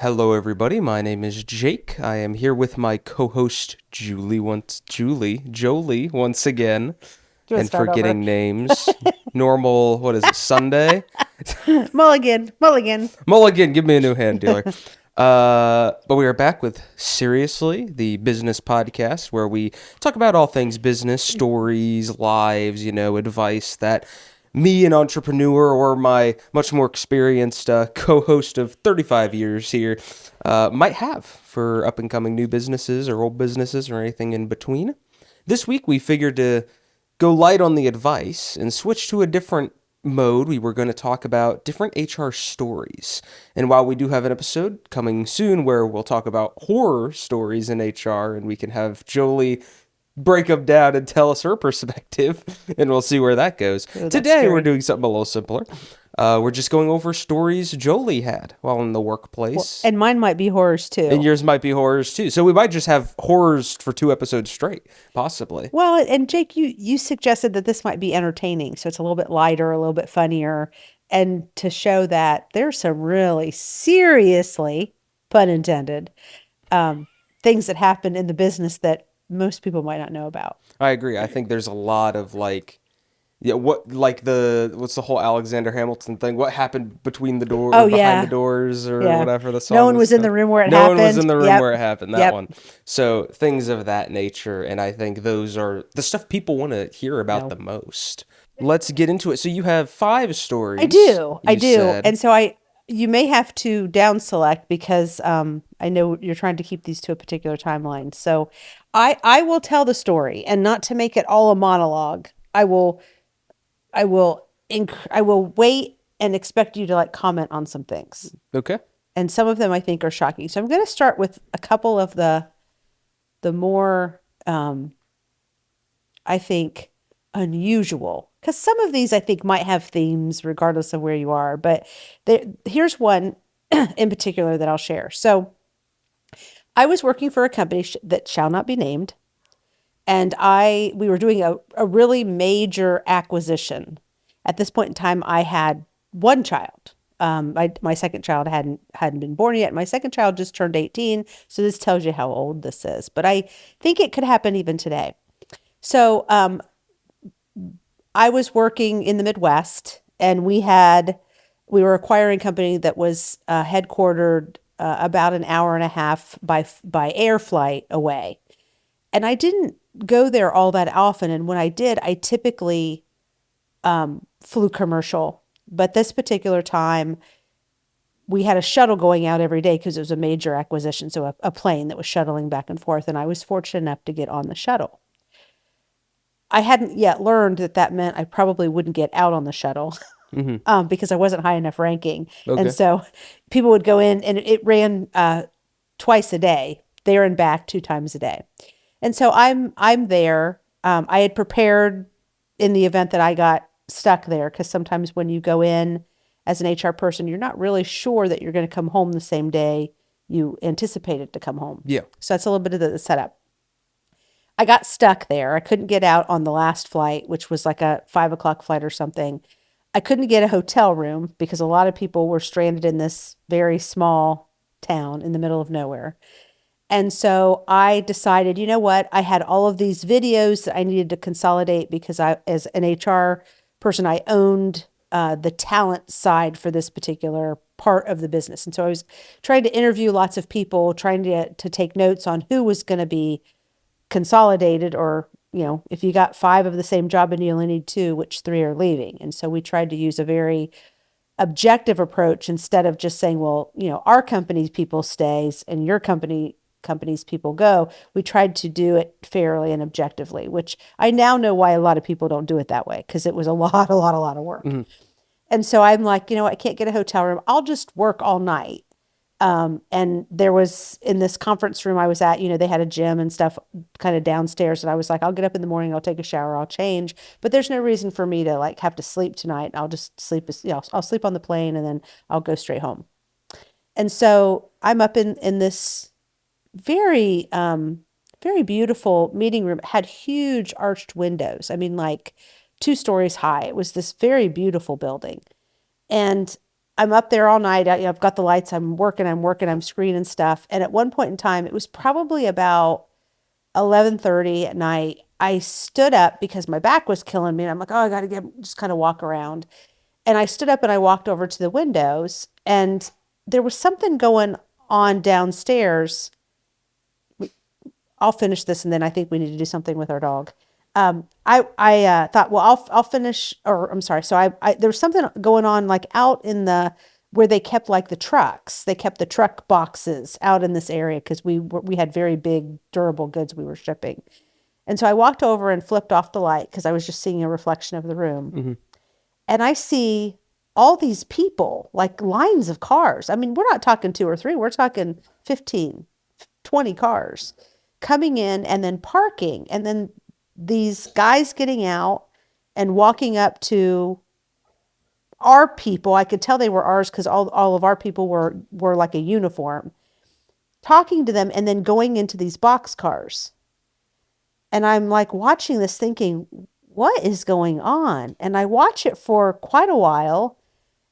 Hello, everybody. My name is Jake. I am here with my co-host Jolie once again, Do you want to and start over? forgetting names. Normal, what is it, Sunday? Mulligan, Mulligan. Mulligan, give me a new hand dealer. But we are back with Seriously, the business podcast where we talk about all things business, stories, lives, advice that me, an entrepreneur, or my much more experienced co-host of 35 years here, might have for up and coming new businesses or old businesses or anything in between. This week we figured to go light on the advice and switch to a different mode. We were going to talk about different HR stories. And while we do have an episode coming soon where we'll talk about horror stories in HR and we can have Jolie break them down and tell us her perspective, and we'll see where that goes. Oh, that's Today, we're scary. doing something a little simpler. We're just going over stories Jolie had while in the Well, workplace. and mine might be horrors And too. yours might be horrors too. So we might just have horrors for 2 episodes straight, possibly. Well, and Jake, you suggested that this might be entertaining, so it's a little bit lighter, a little bit funnier, and to show that there's some really seriously, pun intended, um, things that happen in the business that most people might not know about. I agree. I think there's a lot of yeah, what's the whole Alexander Hamilton thing? What happened between the door or Oh behind the yeah, doors or yeah. whatever the No song one was was in the called? room where it No one was in happened. the room where Yep, it happened, that yep. one. So things of that nature, and I think those are the stuff people want to hear about the No. most. Let's get into it. So you have five I stories, do. I you do. said. And so you may have to down select because I know you're trying to keep these to a particular timeline. So I will tell the story and not to make it all a monologue. I will wait and expect you to like comment on some things. Okay. And some of them I think are shocking. So I'm going to start with a couple of the more I think unusual because some of these I think might have themes regardless of where you are. But here's one in particular that I'll share. So I was working for a company that shall not be named, and we were doing a really major acquisition. At this point in time, I had one child. My second child hadn't been born yet. My second child just turned 18, so this tells you how old this is. But I think it could happen even today. So I was working in the Midwest, and we were acquiring a company that was headquartered about an hour and a half by air flight away. And I didn't go there all that often. And when I did, I typically flew commercial. But this particular time, we had a shuttle going out every day because it was a major acquisition. So a plane that was shuttling back and forth. And I was fortunate enough to get on the shuttle. I hadn't yet learned that that meant I probably wouldn't get out on the shuttle Mm-hmm. because I wasn't high enough ranking. And Okay. so people would go in and it ran twice a day, there and back 2 times a day. And so I'm there. I had prepared in the event that I got stuck there because sometimes when you go in as an HR person, you're not really sure that you're going to come home the same day you anticipated to come home. Yeah. So that's a little bit of the setup. I got stuck there. I couldn't get out on the last flight, which was like a 5 o'clock flight or something. I couldn't get a hotel room because a lot of people were stranded in this very small town in the middle of nowhere. And so I decided, you know what? I had all of these videos that I needed to consolidate because as an HR person, I owned the talent side for this particular part of the business. And so I was trying to interview lots of people, trying to take notes on who was going to be consolidated or, if you got five of the same job and you only need two, which three are leaving. And so we tried to use a very objective approach instead of just saying, well, our company's people stays and your company's people go. We tried to do it fairly and objectively, which I now know why a lot of people don't do it that way because it was a lot, a lot, a lot of work. Mm-hmm. And so I'm like, I can't get a hotel room. I'll just work all night. And there was in this conference room I was at, they had a gym and stuff kind of downstairs. And I was like, I'll get up in the morning, I'll take a shower, I'll change. But there's no reason for me to like have to sleep tonight. I'll just sleep, I'll sleep on the plane and then I'll go straight home. And so I'm up in this very, very beautiful meeting room. It had huge arched windows. I mean, like 2 stories high. It was this very beautiful building. And I'm up there all night. I've got the lights. I'm working. I'm screening stuff. And at one point in time, it was probably about 11:30 at night. I stood up because my back was killing me. And I'm like, oh, I got to just kind of walk around. And I stood up and I walked over to the windows, and there was something going on downstairs. I'll finish this, and then I think we need to do something with our dog. I thought, well, I'll finish, or I'm sorry. So there was something going on like out in the where they kept like the trucks. They kept the truck boxes out in this area because we had very big durable goods we were shipping. And so I walked over and flipped off the light because I was just seeing a reflection of the room. Mm-hmm. And I see all these people, like lines of cars. I mean, we're not talking two or three, we're talking 15, 20 cars coming in and then parking. And then these guys getting out and walking up to our people. I could tell they were ours because all of our people were like a uniform, talking to them and then going into these box cars. And I'm like watching this thinking, what is going on? And I watch it for quite a while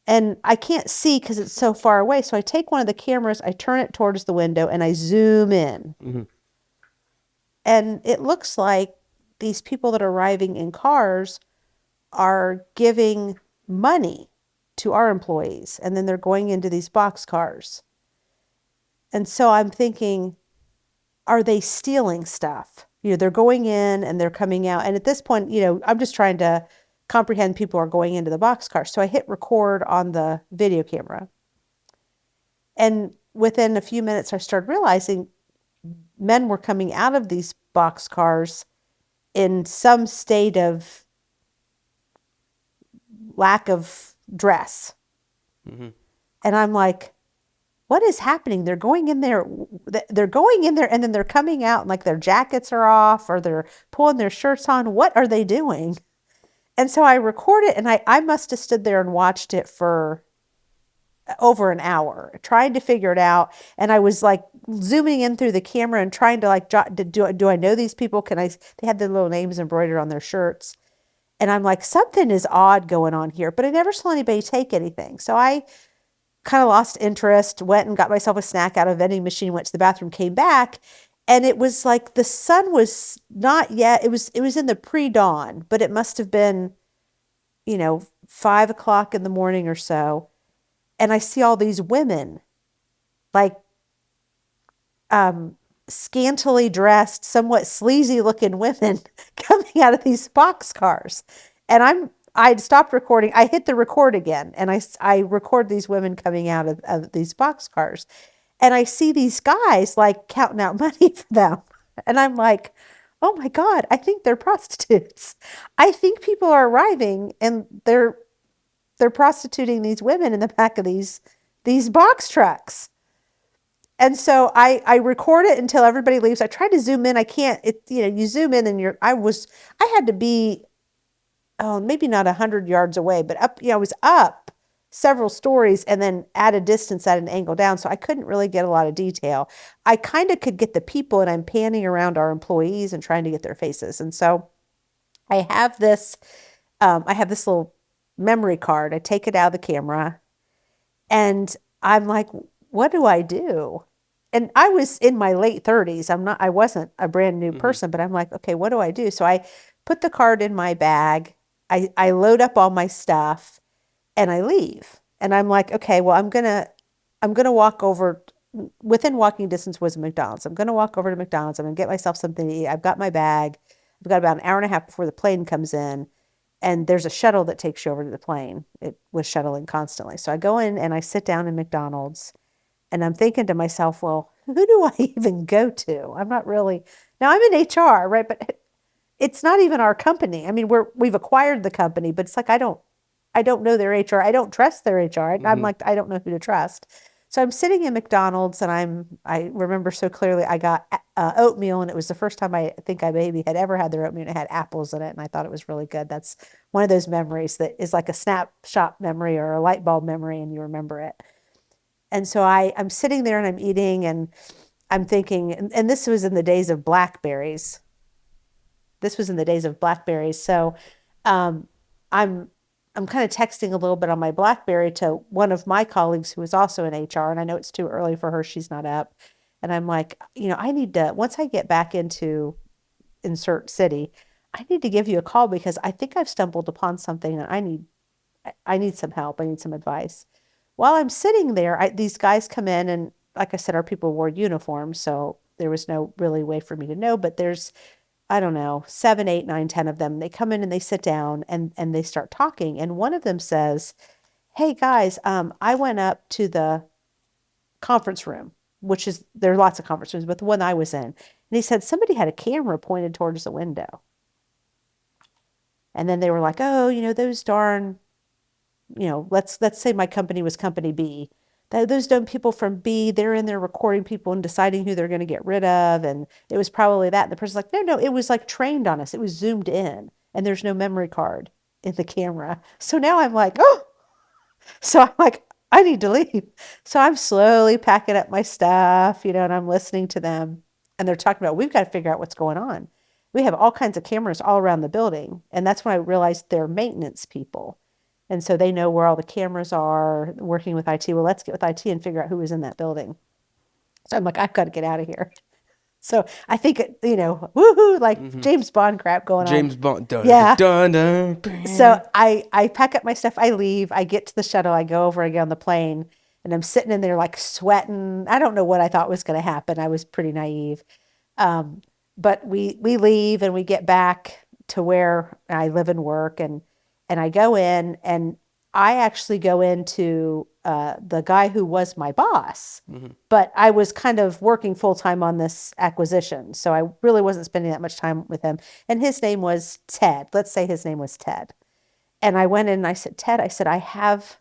and I can't see because it's so far away. So I take one of the cameras, I turn it towards the window, and I zoom in. Mm-hmm. And it looks like these people that are arriving in cars are giving money to our employees, and then they're going into these box cars. And so I'm thinking, are they stealing stuff? They're going in and they're coming out. And at this point, I'm just trying to comprehend people are going into the box car. So I hit record on the video camera. And within a few minutes, I started realizing men were coming out of these box cars in some state of lack of dress. Mm-hmm. And I'm like, what is happening? They're going in there. They're going in there and then they're coming out and like their jackets are off or they're pulling their shirts on. What are they doing? And so I recorded it, and I must have stood there and watched it for over an hour, trying to figure it out. And I was like zooming in through the camera and trying to like, do I know these people? They had their little names embroidered on their shirts. And I'm like, something is odd going on here, but I never saw anybody take anything. So I kind of lost interest, went and got myself a snack out of a vending machine, went to the bathroom, came back. And it was like the sun was not yet, it was in the pre-dawn, but it must have been, 5 o'clock in the morning or so. And I see all these women, like scantily dressed, somewhat sleazy looking women coming out of these boxcars. And I'd stopped recording. I hit the record again, and I record these women coming out of these boxcars. And I see these guys like counting out money for them. And I'm like, oh my God, I think they're prostitutes. I think people are arriving and they're prostituting these women in the back of these box trucks. And so I record it until everybody leaves. I try to zoom in. I can't, you zoom in and I had to be, oh, maybe not 100 yards away, but up, I was up several stories and then at a distance at an angle down. So I couldn't really get a lot of detail. I kind of could get the people, and I'm panning around our employees and trying to get their faces. And so I have this little memory card. I take it out of the camera and I'm like, what do I do? And I was in my late 30s. I wasn't a brand new person, but I'm like, okay, what do I do? So I put the card in my bag. I load up all my stuff and I leave. And I'm like, okay, well, I'm gonna walk over. Within walking distance was a McDonald's. I'm gonna walk over to McDonald's. I'm gonna get myself something to eat. I've got my bag. I've got about an hour and a half before the plane comes in. And there's a shuttle that takes you over to the plane. It was shuttling constantly. So I go in and I sit down in McDonald's, and I'm thinking to myself, well, who do I even go to? I'm not really, now I'm in HR, right? But it's not even our company. I mean, we've acquired the company, but it's like I don't know their HR. I don't trust their HR. I'm Mm-hmm. like, I don't know who to trust. So I'm sitting in McDonald's, and I remember so clearly I got oatmeal, and it was the first time I think I maybe had ever had their oatmeal, and it had apples in it, and I thought it was really good. That's one of those memories that is like a snapshot memory or a light bulb memory, and you remember it. And so I'm sitting there and I'm eating, and I'm thinking, and this was in the days of Blackberries. This was in the days of Blackberries. So um, I'm I'm kind of texting a little bit on my BlackBerry to one of my colleagues who is also in HR, and I know it's too early for her. She's not up. And I'm like, I need to, once I get back into insert city, I need to give you a call because I think I've stumbled upon something and I need some help. I need some advice. While I'm sitting there, these guys come in and like I said, our people wore uniforms, so there was no really way for me to know, but there's I don't know, 7, 8, 9, 10 of them. They come in and they sit down and they start talking. And one of them says, "Hey guys, I went up to the conference room, which is there are lots of conference rooms, but the one I was in." And he said somebody had a camera pointed towards the window. And then they were like, "Oh, those darn, let's say my company was company B. Those dumb people from B, they're in there recording people and deciding who they're going to get rid of. And it was probably that." And the person's like, "No, no, it was like trained on us. It was zoomed in and there's no memory card in the camera." So now I'm like, oh, so I'm like, I need to leave. So I'm slowly packing up my stuff, and I'm listening to them. And they're talking about, we've got to figure out what's going on. We have all kinds of cameras all around the building. And that's when I realized they're maintenance people. And so they know where all the cameras are, working with IT. Well, let's get with IT and figure out who was in that building. So I'm like, I've got to get out of here. So I think, woohoo, like Hmm. James Bond crap going on. James Bond. Dun, dun, Yeah. dun, dun, So dun. I pack up my stuff, I leave, I get to the shuttle, I go over, I get on the plane, and I'm sitting in there like sweating. I don't know what I thought was going to happen. I was pretty naive. Um, but we leave and we get back to where I live and work, and I go in and I actually go into the guy who was my boss, Hmm. but I was kind of working full time on this acquisition, so I really wasn't spending that much time with him. And his name was Ted. Let's say his name was Ted. And I went in and I said, "Ted," I said, "I have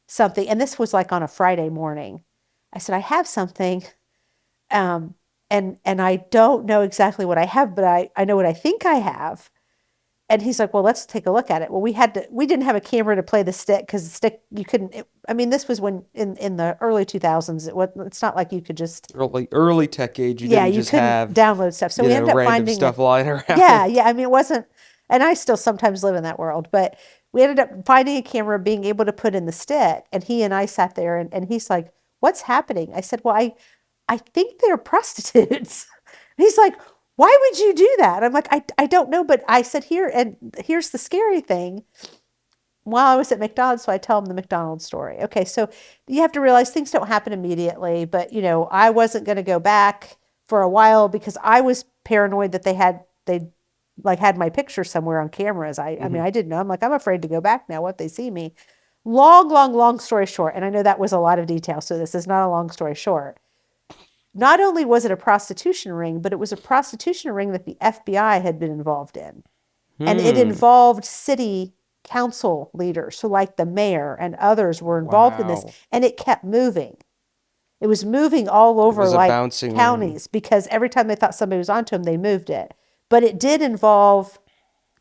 something." And this was like on a Friday morning. I said, "I have something. Um, and I don't know exactly what I have, but I know what I think I have." And he's like, "Well, let's take a look at it." Well, we didn't have a camera to play the stick because the stick, you couldn't, I mean, this was when in the early 2000s, it's not like you could just, Early tech age. You yeah, didn't you just couldn't have, download stuff. So we ended up random finding stuff lying yeah, around. yeah. I mean, it wasn't, and I still sometimes live in that world, but we ended up finding a camera, being able to put in the stick. And he and I sat there and he's like, "What's happening?" I said, "Well, I think they're prostitutes." He's like, "Why would you do that?" I'm like, I don't know. But I said, here's the scary thing. While I was at McDonald's, so I tell him the McDonald's story. Okay, so you have to realize things don't happen immediately, but I wasn't going to go back for a while because I was paranoid that they like had my picture somewhere on cameras. I mean, Hmm. I didn't know. I'm like, I'm afraid to go back now. What if they see me? Long, long, long story short, and I know that was a lot of detail, so this is not a long story short. Not only was it a prostitution ring, but it was a prostitution ring that the FBI had been involved in. And it Hmm. involved city council leaders. So, like the mayor and others were involved in this, Wow. and it kept moving. It was moving all It over was a like bouncing. counties because every time they thought somebody was onto them, they moved it. But it did involve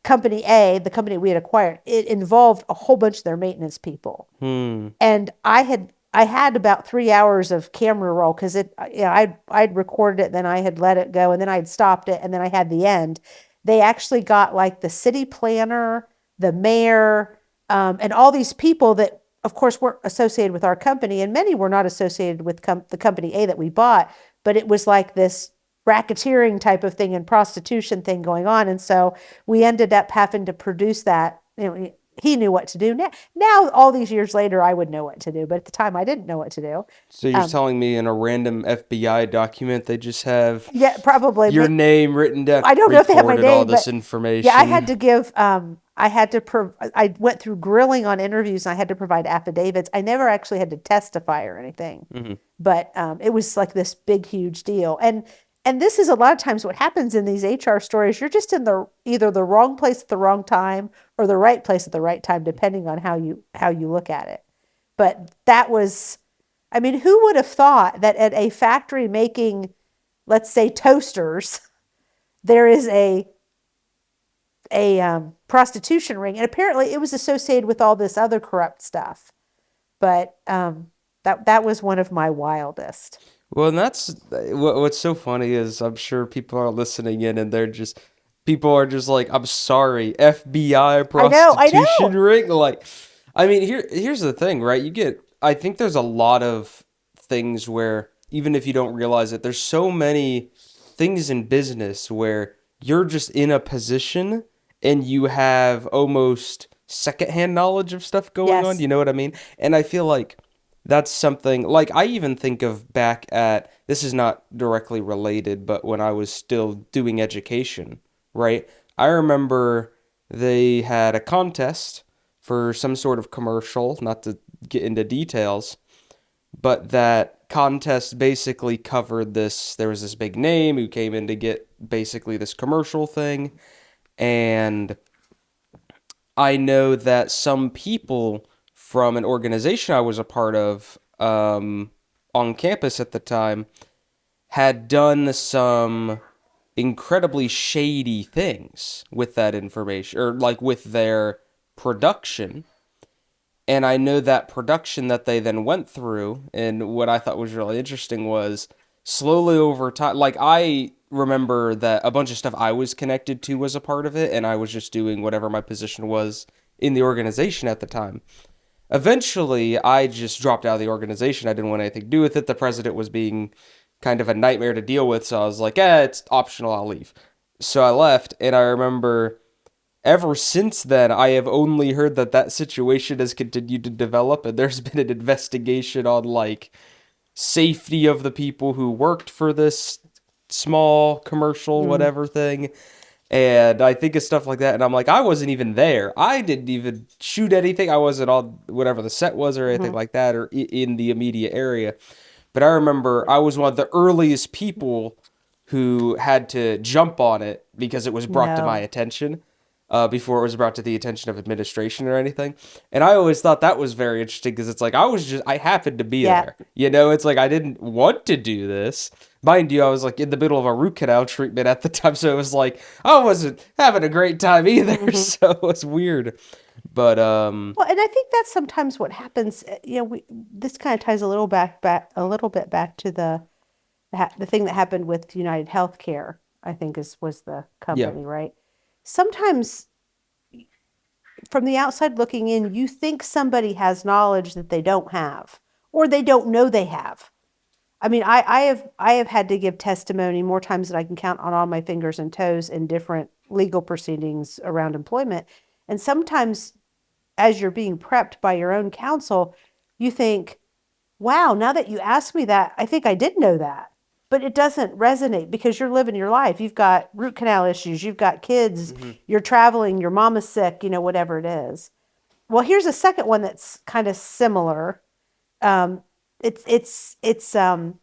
Company A, the company we had acquired. It involved a whole bunch of their maintenance people. Hmm. And I had about 3 hours of camera roll because I'd recorded it, then I had let it go, and then I'd stopped it, and then I had the end. They actually got like the city planner, the mayor, and all these people that, of course, weren't associated with our company, and many were not associated with the company A that we bought. But it was like this racketeering type of thing and prostitution thing going on, and so we ended up having to produce that. He knew what to do. Now, all these years later, I would know what to do, but at the time, I didn't know what to do. So you're Um, telling me in a random FBI document they just have yeah, probably. your name written down, I don't know if they have my recorded all name, but this yeah, I had information. to give. I went through grilling on interviews, and I had to provide affidavits. I never actually had to testify or anything, Hmm. but it was like this big, huge deal. And this is a lot of times what happens in these HR stories. You're just in the either the wrong place at the wrong time or the right place at the right time, depending on how you look at it. But that was, I mean, who would have thought that at a factory making, let's say, toasters, there is a prostitution ring, and apparently it was associated with all this other corrupt stuff. But that was one of my wildest. Well, and that's what's so funny is I'm sure people are listening in and they're just people are just like, I'm sorry, FBI I prostitution know. ring. Like, I mean, here's the thing, right? I think there's a lot of things where even if you don't realize it, there's so many things in business where you're just in a position and you have almost secondhand knowledge of stuff going on. Yes. You know what I mean? And I feel like that's something like I even think of back at this is not directly related, but when I was still doing education, right? I remember they had a contest for some sort of commercial, not to get into details, but that contest basically covered this. There was this big name who came in to get basically this commercial thing, and I know that some people from an organization I was a part of on campus at the time had done some incredibly shady things with that information or like with their production. And I know that production that they then went through, and what I thought was really interesting was slowly over time. Like, I remember that a bunch of stuff I was connected to was a part of it, and I was just doing whatever my position was in the organization at the time. Eventually, I just dropped out of the organization. I didn't want anything to do with it. The president was being kind of a nightmare to deal with, so I was like, it's optional, I'll leave. So I left, and I remember ever since then, I have only heard that that situation has continued to develop, and there's been an investigation on like safety of the people who worked for this small commercial Mm, whatever thing. And I think of stuff like that, and I'm like, I wasn't even there. I didn't even shoot anything. I wasn't on whatever the set was or anything hmm. like that, or in the immediate area. But I remember I was one of the earliest people who had to jump on it because it was brought to my No. attention before it was brought to the attention of administration or anything. And I always thought that was very interesting because it's like I happened to be Yeah. there. You know, it's like I didn't want to do this. Mind you, I was like in the middle of a root canal treatment at the time, so it was like I wasn't having a great time either. Hmm. So it was weird. But Well, and I think that's sometimes what happens. This kind of ties a little back a little bit back to the thing that happened with United Healthcare. I think was the yeah. company, right? Sometimes from the outside looking in, you think somebody has knowledge that they don't have, or they don't know they have. I mean, I have had to give testimony more times than I can count on all my fingers and toes in different legal proceedings around employment. And sometimes as you're being prepped by your own counsel, you think, wow, now that you ask me that, I think I did know that. But it doesn't resonate because you're living your life. You've got root canal issues, you've got kids, Hmm. you're traveling, your mama's sick, whatever it is. Well, here's a second one that's kind of similar. Um, it's it's it's um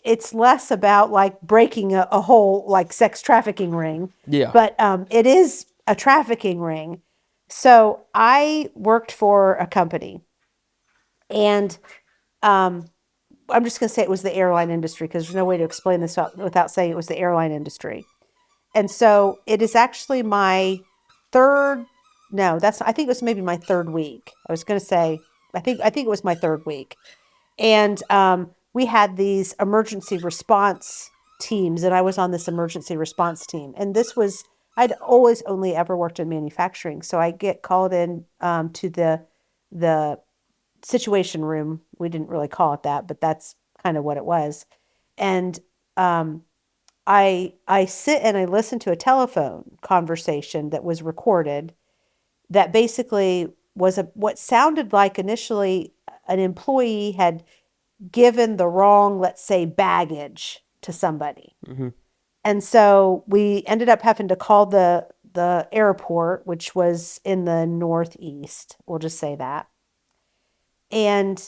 it's less about like breaking a whole like sex trafficking ring, Yeah. but it is a trafficking ring. So I worked for a company, and um, I'm just going to say it was the airline industry because there's no way to explain this without saying it was the airline industry. And so it is actually my third. No, I think it was maybe my third week. I was going to say I think it was my third week. And we had these emergency response teams, and I was on this emergency response team. And I'd always only ever worked in manufacturing. So I get called in to the situation room. We didn't really call it that, but that's kind of what it was. And um, I sit and I listen to a telephone conversation that was recorded that basically was what sounded like initially an employee had given the wrong, let's say, baggage to somebody. Hmm. And so we ended up having to call the airport, which was in the Northeast. We'll just say that. And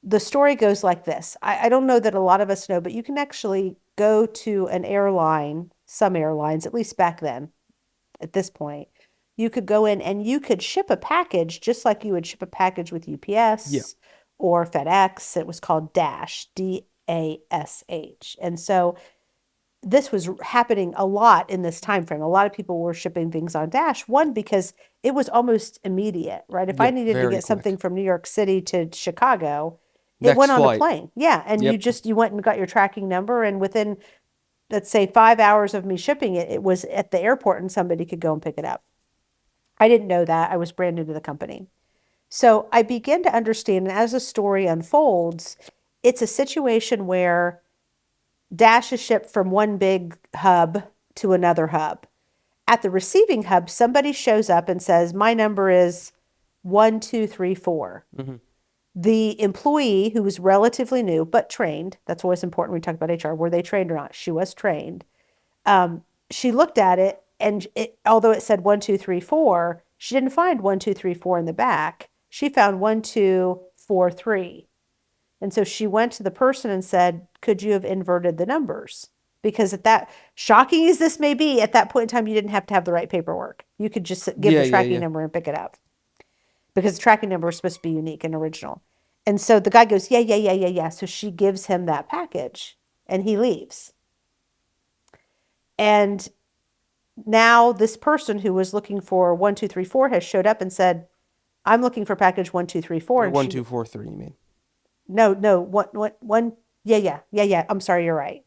the story goes like this. I don't know that a lot of us know, but you can actually go to an airline, some airlines, at least back then, at this point, you could go in and you could ship a package just like you would ship a package with Yeah. UPS or FedEx. It was called Dash, DASH. And so this was happening a lot in this time frame. A lot of people were shipping things on Dash. One, because it was almost immediate, right? If I Yeah. needed to Very get something quick. from New York City to Chicago, it Next went on a flight. plane. Yeah, and Yep. you went and got your tracking number, and within let's say 5 hours of me shipping it, it was at the airport and somebody could go and pick it up. I didn't know that. I was brand new to the company. So I begin to understand, and as the story unfolds, it's a situation where Dash is shipped from one big hub to another hub. At the receiving hub, somebody shows up and says, my number is 1234. Mm-hmm. The employee, who was relatively new but trained, that's always important when we talk about HR, were they trained or not? She was trained. She looked at it, and although it said 1234, she didn't find 1234 in the back. She found 1243. And so she went to the person and said, could you have inverted the numbers? Because at that, shocking as this may be, at that point in time, you didn't have to have the right paperwork. You could just give Yeah, the yeah, tracking yeah. number and pick it up, because the tracking number is supposed to be unique and original. And so the guy goes, yeah, yeah, yeah, yeah, yeah. So she gives him that package and he leaves. And now this person who was looking for 1234 has showed up and said, I'm looking for package 1234. Or And one, she, two, four, three. You mean? no, one, yeah, yeah, yeah, yeah. I'm sorry, you're right.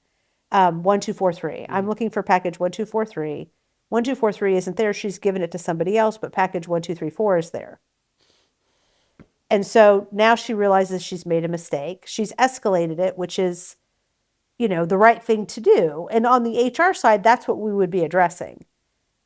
1243. I'm looking for package 1243. 1243 isn't there. She's given it to somebody else, but package 1234 is there. And so now she realizes she's made a mistake. She's escalated it, which is, the right thing to do. And on the HR side, that's what we would be addressing.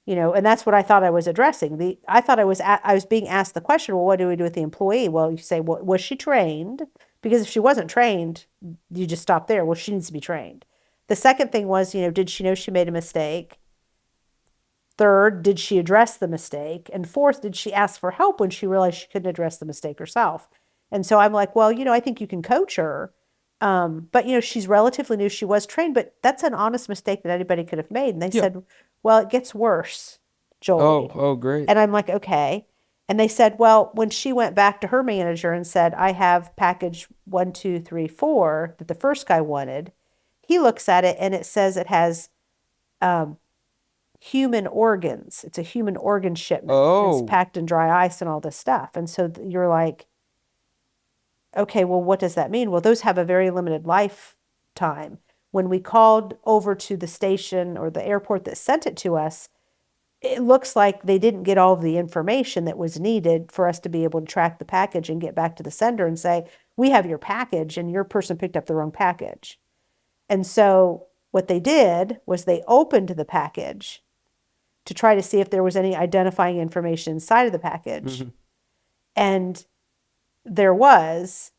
And that's what I thought I was addressing. I thought I was being asked the question, well, what do we do with the employee? Well, you say, well, was she trained? Because if she wasn't trained, you just stop there. Well, she needs to be trained. The second thing was, did she know she made a mistake? Third, did she address the mistake? And fourth, did she ask for help when she realized she couldn't address the mistake herself? And so I'm like, well, I think you can coach her. But she's relatively new. She was trained, but that's an honest mistake that anybody could have made. And they Yeah. said, well, it gets worse, Oh, Jolie. oh, great. And I'm like, okay. And they said, well, when she went back to her manager and said, I have package 1234 that the first guy wanted, he looks at it and it says it has human organs. It's a human organ shipment. And it's Oh, packed in dry ice and all this stuff. And so you're like, okay, well, what does that mean? Well, those have a very limited lifetime. When we called over to the station or the airport that sent it to us, it looks like they didn't get all of the information that was needed for us to be able to track the package and get back to the sender and say, we have your package and your person picked up the wrong package. And so what they did was they opened the package to try to see if there was any identifying information inside of the package. mm-hmm. And there was,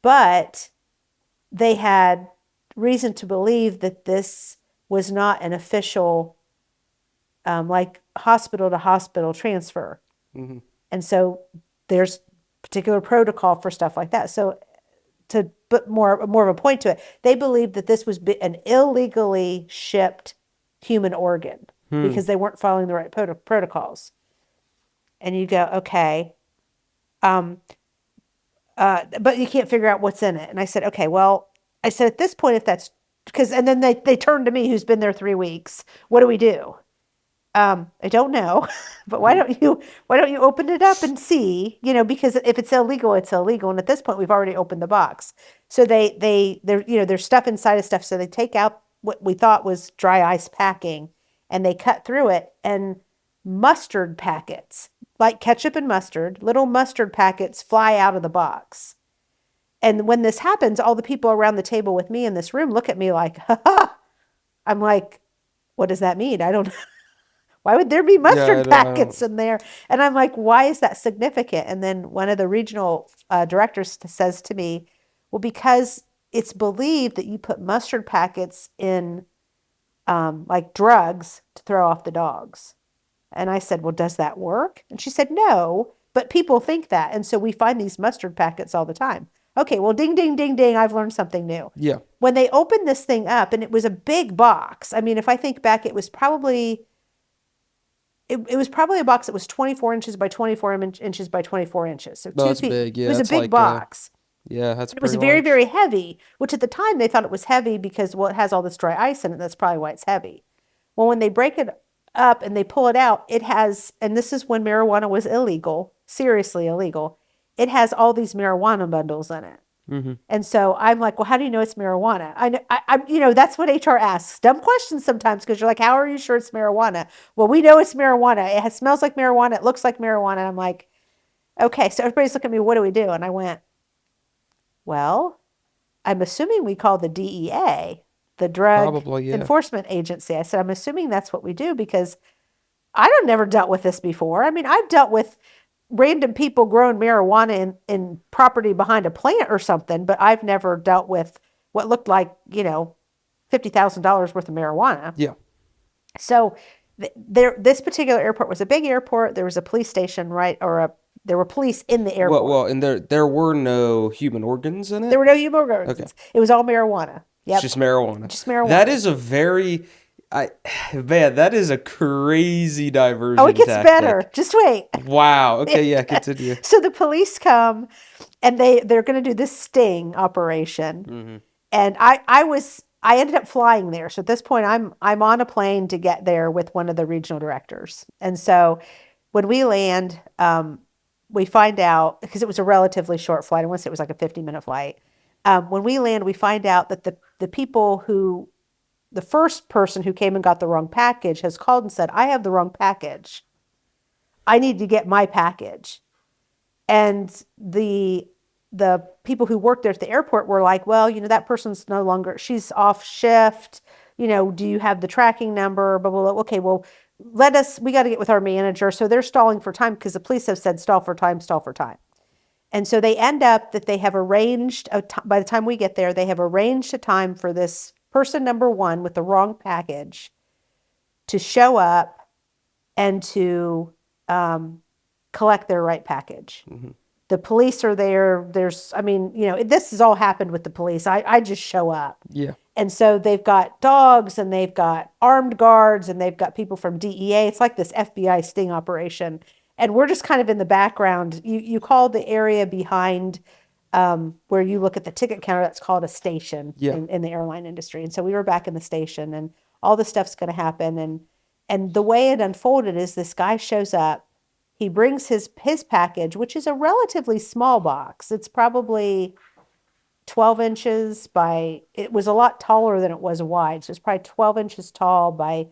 but they had reason to believe that this was not an official, like hospital to hospital transfer. Mm-hmm. And so there's particular protocol for stuff like that. So to put more of a point to it, they believed that this was an illegally shipped human organ because they weren't following the right protocols. And you go, okay, but you can't figure out what's in it. And I said, okay, well, I said at this point, if that's because, and then they turned to me, who's been there 3 weeks. What do we do? I don't know, but why don't you open it up and see, because if it's illegal, it's illegal. And at this point, we've already opened the box. So there's stuff inside of stuff. So they take out what we thought was dry ice packing and they cut through it, and mustard packets, like ketchup and mustard, little mustard packets fly out of the box. And when this happens, all the people around the table with me in this room look at me like, ha ha. I'm like, what does that mean? I don't Why would there be Yeah, mustard I don't. packets in there? And I'm like, why is that significant? And then one of the regional directors says to me, well, because it's believed that you put mustard packets in like drugs to throw off the dogs. And I said, well, does that work? And she said, no, but people think that. And so we find these mustard packets all the time. Okay, well, ding, ding, ding, ding, I've learned something new. Yeah. When they opened this thing up, and it was a big box. I mean, if I think back, it was probably a box that was 24 inches by 24 inches by 24 inches. So No, 2 that's feet. big. It Yeah, was a that's big like box. yeah, that's It was pretty very, large. very heavy, which at the time they thought it was heavy because, well, it has all this dry ice in it. That's probably why it's heavy. Well, when they break it up and they pull it out, it has, and this is when marijuana was illegal, seriously illegal, it has all these marijuana bundles in it. And so I'm like, well, how do you know it's marijuana? I know, that's what HR asks. Dumb questions sometimes because you're like, how are you sure it's marijuana? Well, we know it's marijuana. Smells like marijuana. It looks like marijuana. And I'm like, okay. So everybody's looking at me, what do we do? And I went, well, I'm assuming we call the DEA, the Drug Probably, yeah. Enforcement Agency. I said, I'm assuming that's what we do because I don't never dealt with this before. I mean, I've dealt with random people growing marijuana in property behind a plant or something, but I've never dealt with what looked like, $50,000 worth of marijuana. Yeah. So this particular airport was a big airport. There was a police station, right? There were police in the airport. Well, and there were no human organs in it? There were no human organs. Okay. It was all marijuana. Yep. It's just marijuana. Just marijuana. That is that is a crazy diversion. Oh, it gets tactic. better. Just wait. Wow. Okay, yeah, continue. So the police come and they're going to do this sting operation. And I ended up flying there. So at this point I'm on a plane to get there with one of the regional directors. And so when we land, we find out, because it was a relatively short flight, I want to say it was like a 50-minute flight. When we land, we find out that the first person who came and got the wrong package has called and said, I have the wrong package. I need to get my package. And the people who worked there at the airport were like, well, that person's no longer, she's off shift. Do you have the tracking number? Blah, blah, blah. Okay, well, we got to get with our manager. So they're stalling for time because the police have said stall for time, stall for time. And so they end up that they have arranged, by the time we get there, they have arranged a time for this person number one with the wrong package to show up and to collect their right package. The police are there. This has all happened with the police. I just show up. Yeah. And so they've got dogs and they've got armed guards and they've got people from DEA. It's like this FBI sting operation. And we're just kind of in the background. You call the area behind where you look at the ticket counter, that's called a station in the airline industry. And so we were back in the station and all this stuff's going to happen. And the way it unfolded is this guy shows up. He brings his package, which is a relatively small box. It's probably 12 inches it was a lot taller than it was wide. So it's probably 12 inches tall by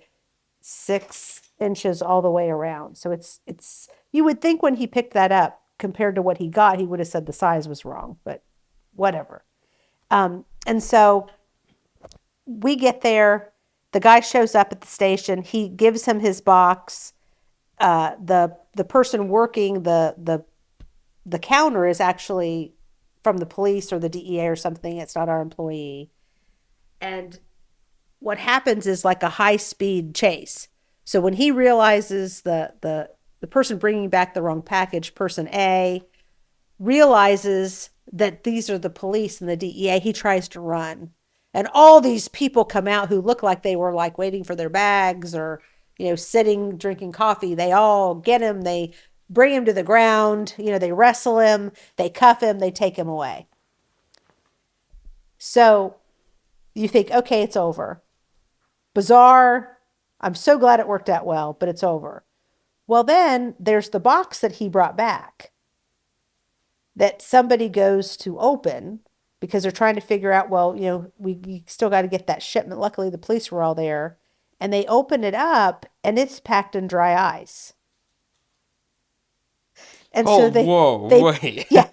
6 inches all the way around. So it's you would think when he picked that up compared to what he got, he would have said the size was wrong, but whatever. And so we get there. The guy shows up at the station. He gives him his box. The person working the counter is actually from the police or the DEA or something. It's not our employee. And what happens is like a high-speed chase. So when he realizes the person bringing back the wrong package, person A, realizes that these are the police and the DEA, he tries to run. And all these people come out who look like they were like waiting for their bags or, sitting, drinking coffee. They all get him. They bring him to the ground. They wrestle him. They cuff him. They take him away. So you think, okay, it's over. Bizarre. I'm so glad it worked out well, but it's over. Well, then there's the box that he brought back that somebody goes to open because they're trying to figure out, well, we still got to get that shipment. Luckily, the police were all there. And they open it up, and it's packed in dry ice. And so wait. Yeah.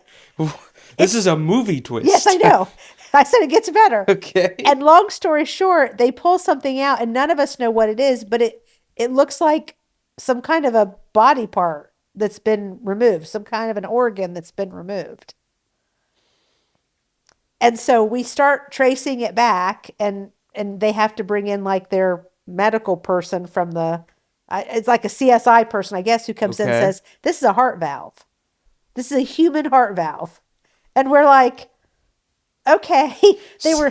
This is a movie twist. Yes, I know. I said it gets better. Okay. And long story short, they pull something out, and none of us know what it is, but it looks like some kind of a body part that's been removed, some kind of an organ that's been removed. And so we start tracing it back, and they have to bring in like their medical person from it's like a CSI person, I guess, who comes in and says, this is a heart valve. This is a human heart valve. And we're like, okay, So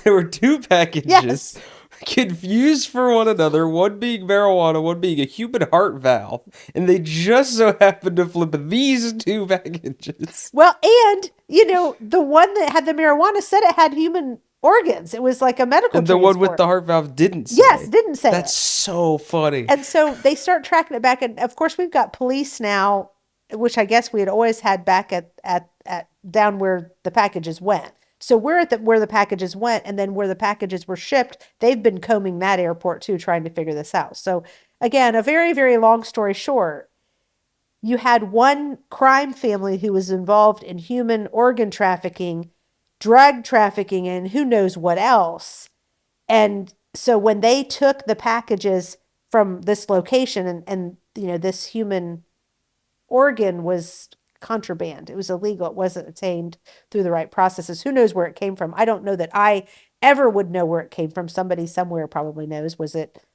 there were two packages. Yes. Confused for one another, one being marijuana, one being a human heart valve, and they just so happened to flip these two packages. Well, and, the one that had the marijuana said it had human organs. It was like a medical And the transport. one with the heart valve didn't say. Yes, didn't say That's it. so funny. And so they start tracking it back. And, of course, we've got police now which I guess we had always had back at down where the packages went. So we're at where the packages went, and then where the packages were shipped, they've been combing that airport too, trying to figure this out. So again, a very, very long story short, you had one crime family who was involved in human organ trafficking, drug trafficking, and who knows what else. And so when they took the packages from this location and this human organ was contraband. It was illegal. It wasn't attained through the right processes. Who knows where it came from? I don't know that I ever would know where it came from. Somebody somewhere probably knows. Was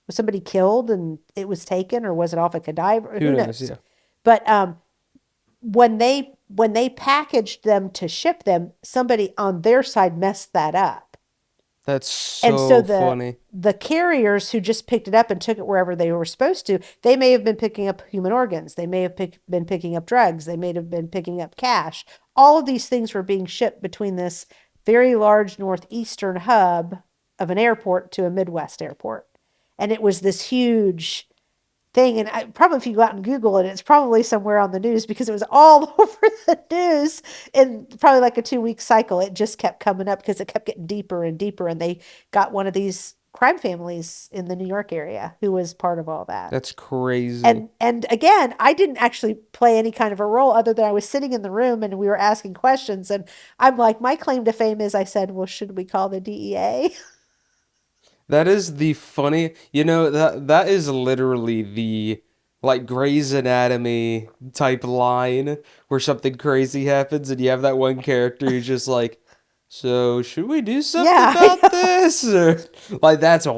somebody killed and it was taken, or was it off a cadaver? Who Who knows? knows? Yeah. But when they packaged them to ship them, somebody on their side messed that up. That's And so so the funny. the carriers who just picked it up and took it wherever they were supposed to, they may have been picking up human organs. They may have been picking up drugs. They may have been picking up cash. All of these things were being shipped between this very large northeastern hub of an airport to a Midwest airport. And it was this huge thing. And probably if you go out and Google it, it's probably somewhere on the news because it was all over the news in probably like a 2 week cycle. It just kept coming up because it kept getting deeper and deeper. And they got one of these crime families in the New York area who was part of all that. That's crazy. And again, I didn't actually play any kind of a role other than I was sitting in the room and we were asking questions. And I'm like, my claim to fame is I said, well, should we call the DEA? That is the funny, that is literally the like Grey's Anatomy type line where something crazy happens and you have that one character who's just like, so should we do something Yeah, about this? Or, like that's a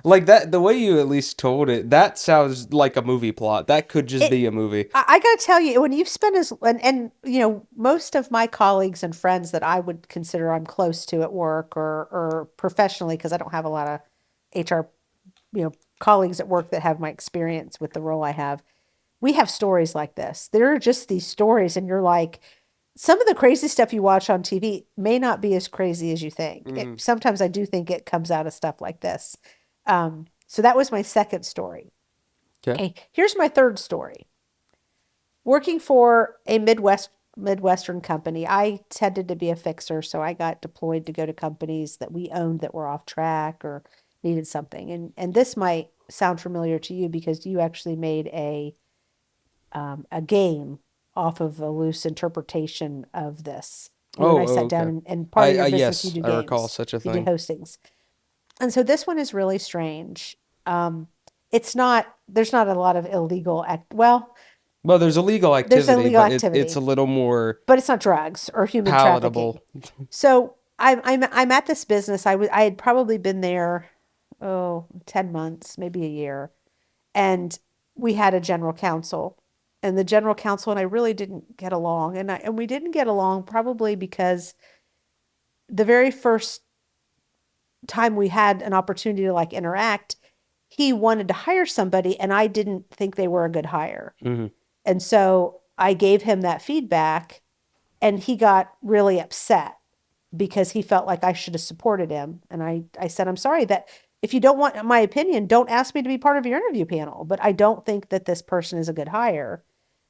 like that the way you at least told it, that sounds like a movie plot. That could just it be a movie. I got to tell you, when you've spent as and most of my colleagues and friends that I would consider I'm close to at work or professionally, because I don't have a lot of HR, colleagues at work that have my experience with the role I have. We have stories like this. There are just these stories, and you're like, some of the crazy stuff you watch on TV may not be as crazy as you think. Mm, Sometimes I do think it comes out of stuff like this. So that was my second story. okay. Okay, here's my third story. Working for a Midwestern company, I tended to be a fixer, so I got deployed to go to companies that we owned that were off track or needed something. And this might sound familiar to you because you actually made a game off of a loose interpretation of this. You and Oh, I oh, sat down okay. and part of your business you Yes, do I recall games. such a You do thing. hostings. And so this one is really strange. It's not there's not a lot of illegal act well, Well, there's illegal there's activity, illegal but it's a activity, little more but it's not drugs or human trafficking. palatable. So I'm at this business. I had probably been there 10 months, maybe a year. And we had a general counsel. And the general counsel and I really didn't get along. And we didn't get along probably because the very first time we had an opportunity to like interact, he wanted to hire somebody and I didn't think they were a good hire. Hmm. And so I gave him that feedback and he got really upset because he felt like I should have supported him. And I said, I'm sorry that if you don't want my opinion, don't ask me to be part of your interview panel. But I don't think that this person is a good hire.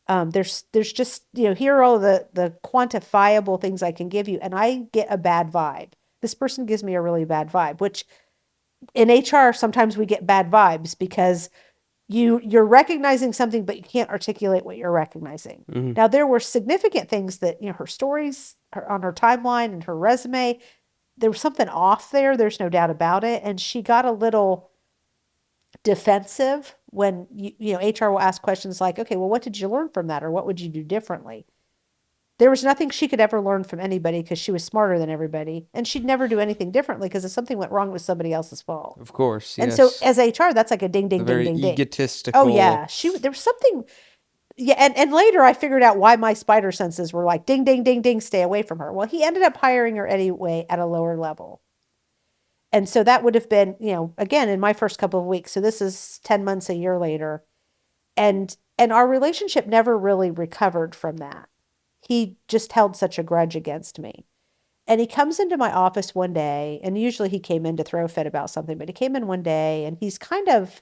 There's just, here are all the quantifiable things I can give you. And I get a bad vibe. This person gives me a really bad vibe, which in HR, sometimes we get bad vibes because you're recognizing something, but you can't articulate what you're recognizing. Hmm. Now, there were significant things that, her stories on her timeline and her resume, there was something off there. There's no doubt about it. And she got a little defensive when HR will ask questions like, okay, well, what did you learn from that? Or what would you do differently? There was nothing she could ever learn from anybody because she was smarter than everybody. And she'd never do anything differently because if something went wrong, it was somebody else's fault. Of course, And so yes. as HR, that's like a ding, The ding, ding, very ding, ding. Oh egotistical. yeah. There was something. Yeah. And later I figured out why my spider senses were like, ding, ding, ding, ding, stay away from her. Well, he ended up hiring her anyway at a lower level. And so that would have been, again, in my first couple of weeks. So this is 10 months, a year later. And our relationship never really recovered from that. He just held such a grudge against me. And he comes into my office one day, and usually he came in to throw a fit about something, but he came in one day and he's kind of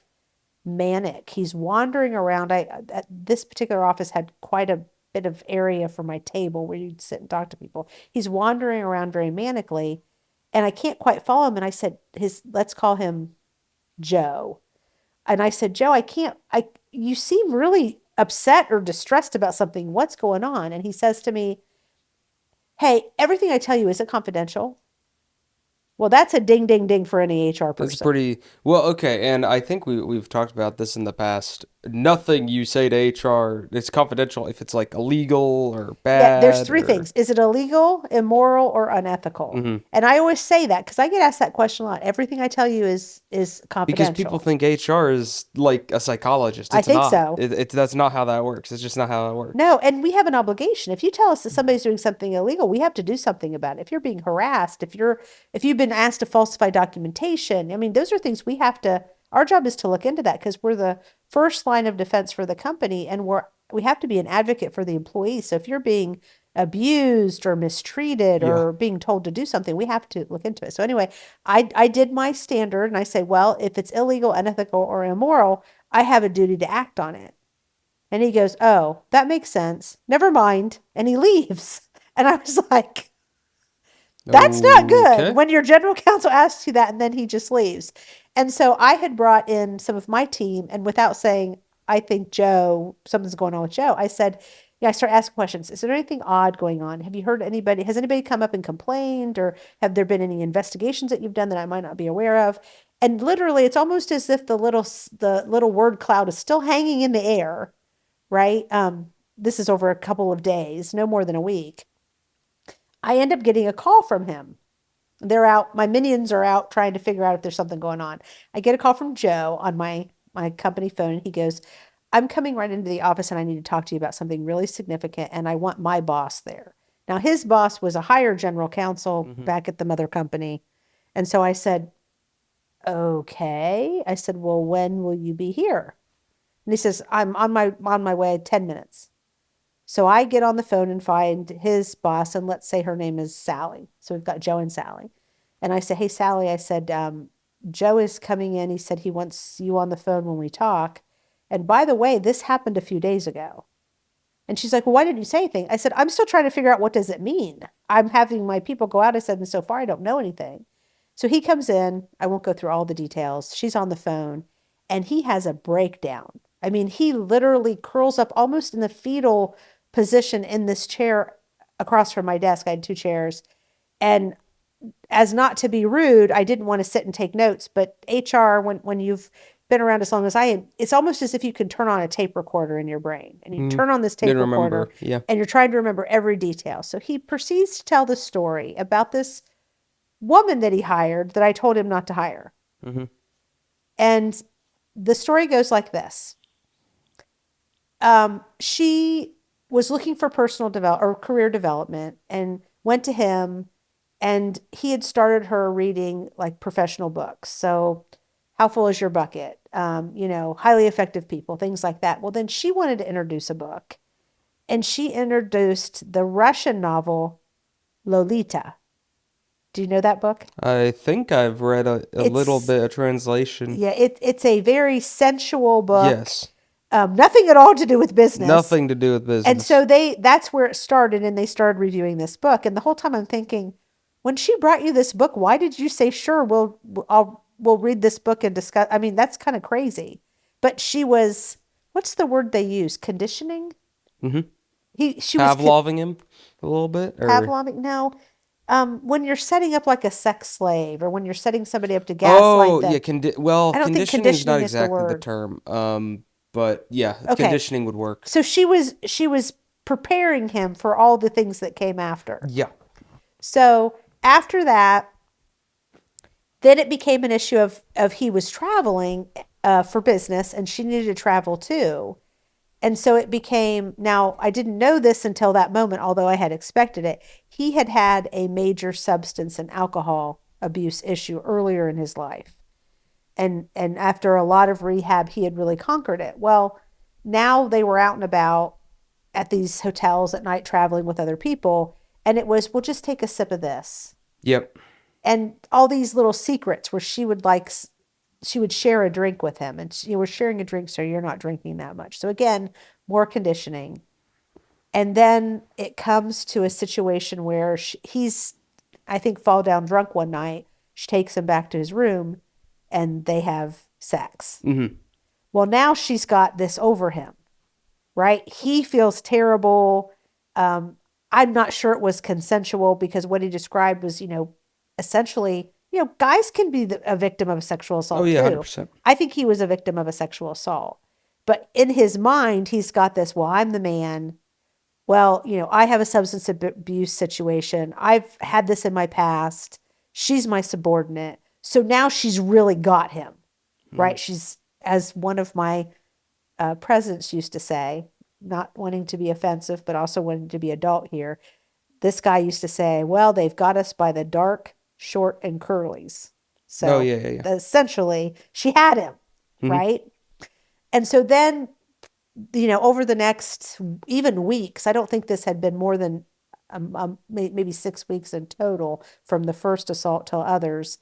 manic. He's wandering around. This particular office had quite a bit of area for my table where you'd sit and talk to people. He's wandering around very manically, and I can't quite follow him. And I said, let's call him Joe. And I said, Joe, you seem really upset or distressed about something. What's going on? And he says to me, hey, everything I tell you, is it confidential? Well, that's a ding, ding, ding for any HR That's person. pretty well, okay, and I think we've talked about this in the past. Nothing you say to HR is confidential if it's like illegal or Yeah, there's bad three or things. Is it illegal, immoral, or unethical? hmm And I always say that because I get asked that question a lot. Everything I tell you is because people confidential. think HR is like a psychologist. I It's think not. so. That's not how that works. It's just not how that works. No, and we have an obligation. If you tell us that somebody's doing something illegal, we have to do something about it. If you're being harassed, if you've been asked to falsify documentation, I mean, those are things we have to, our job is to look into that because we're the first line of defense for the company and we have to be an advocate for the employees. So if you're being abused or mistreated Yeah. or being told to do something, we have to look into it. So anyway, I did my standard and I say, well, if it's illegal, unethical, or immoral, I have a duty to act on it. And he goes, oh, that makes sense. Never mind. And he leaves. And I was like, that's not good Okay. when your general counsel asks you that and then he just leaves. And so I had brought in some of my team, and without saying, I think Joe, something's going on with Joe, I said, yeah, I start asking questions. Is there anything odd going on? Have you heard anybody, has anybody come up and complained, or have there been any investigations that you've done that I might not be aware of? And literally, it's almost as if the little word cloud is still hanging in the air, right? This is over a couple of days, no more than a week. I end up getting a call from him. They're out, my minions are out trying to figure out if there's something going on. I get a call from Joe on my company phone, and he goes, I'm coming right into the office and I need to talk to you about something really significant, and I want my boss there. Now, his boss was a higher general counsel hmm back at the mother company. And so I said, okay. I said, well, when will you be here? And he says, I'm on my way 10 minutes. So I get on the phone and find his boss, and let's say her name is Sally. So we've got Joe and Sally. And I said, hey, Sally, I said, Joe is coming in. He said he wants you on the phone when we talk. And by the way, this happened a few days ago. And she's like, well, why didn't you say anything? I said, I'm still trying to figure out what does it mean. I'm having my people go out. I said, and so far I don't know anything. So he comes in. I won't go through all the details. She's on the phone and he has a breakdown. I mean, he literally curls up almost in the fetal position in this chair across from my desk. I had two chairs. And as not to be rude, I didn't want to sit and take notes, but HR, when you've been around as long as I am, it's almost as if you can turn on a tape recorder in your brain and you mm turn on this tape Didn't recorder remember. Yeah. and you're trying to remember every detail. So he proceeds to tell the story about this woman that he hired that I told him not to hire. hmm And the story goes like this. She was looking for personal develop or career development and went to him, and he had started her reading like professional books. So how full is your bucket? Highly effective people, things like that. Well, then she wanted to introduce a book, and she introduced the Russian novel Lolita. Do you know that book? I think I've read a little It's bit of translation. Yeah, it's a very sensual book. Yes. Nothing at all to do with business. Nothing to do with And business. so that's where it started, and they started reviewing this book. And the whole time I'm thinking, when she brought you this book, why did you say, sure, we'll read this book and discuss? I mean, that's kind of crazy. But she was, what's the word they use? Conditioning? hmm She was Pavloving him a little bit, or Pavlovic. No, when you're setting up like a sex slave, or when you're setting somebody up to gaslight oh yeah, them. well, I don't think conditioning's not conditioning is the exactly the word. term. But yeah, Okay. conditioning would work. So she was preparing him for all the things that came after. Yeah. So after that, then it became an issue of he was traveling for business, and she needed to travel too. And so it became, now I didn't know this until that moment, although I had expected it. He had had a major substance and alcohol abuse issue earlier in his life. And after a lot of rehab, he had really conquered it. Well, now they were out and about at these hotels at night traveling with other people, and it was, we'll just take a sip of this. Yep. And all these little secrets where she would share a drink with him, and we're sharing a drink, so you're not drinking that much. So again, more conditioning. And then it comes to a situation where he's, I think, fall down drunk one night. She takes him back to his room and they have sex. Mm-hmm. Well, now she's got this over him, right? He feels terrible. Um, I'm not sure it was consensual because what he described was, essentially, guys can be a victim of a sexual Oh assault yeah, too. 100%. I think he was a victim of a sexual assault. But in his mind, he's got this, well, I'm the man. Well, I have a substance abuse situation. I've had this in my past. She's my subordinate. So now she's really got him, Mm-hmm. right? She's, as one of my presidents used to say, not wanting to be offensive, but also wanting to be adult here. This guy used to say, well, they've got us by the dark, short, and curlies. Oh So yeah, yeah, yeah. essentially, she had him, Mm-hmm. right? And so then, over the next even weeks, I don't think this had been more than maybe 6 weeks in total from the first assault till others.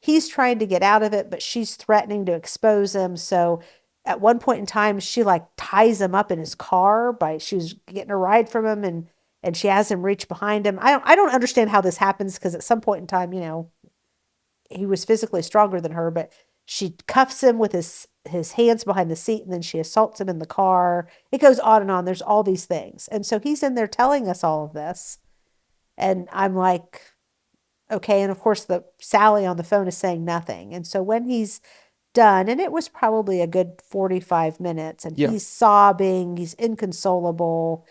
He's trying to get out of it, but she's threatening to expose him. So at one point in time, she like ties him up in his car she was getting a ride from him, and she has him reach behind him. I don't understand how this happens because at some point in time, he was physically stronger than her, but she cuffs him with his hands behind the seat and then she assaults him in the car. It goes on and on. There's all these things. And so he's in there telling us all of this. And I'm like, okay. And of course the Sally on the phone is saying nothing. And so when he's done, and it was probably a good 45 minutes, and Yeah. he's sobbing, he's inconsolable.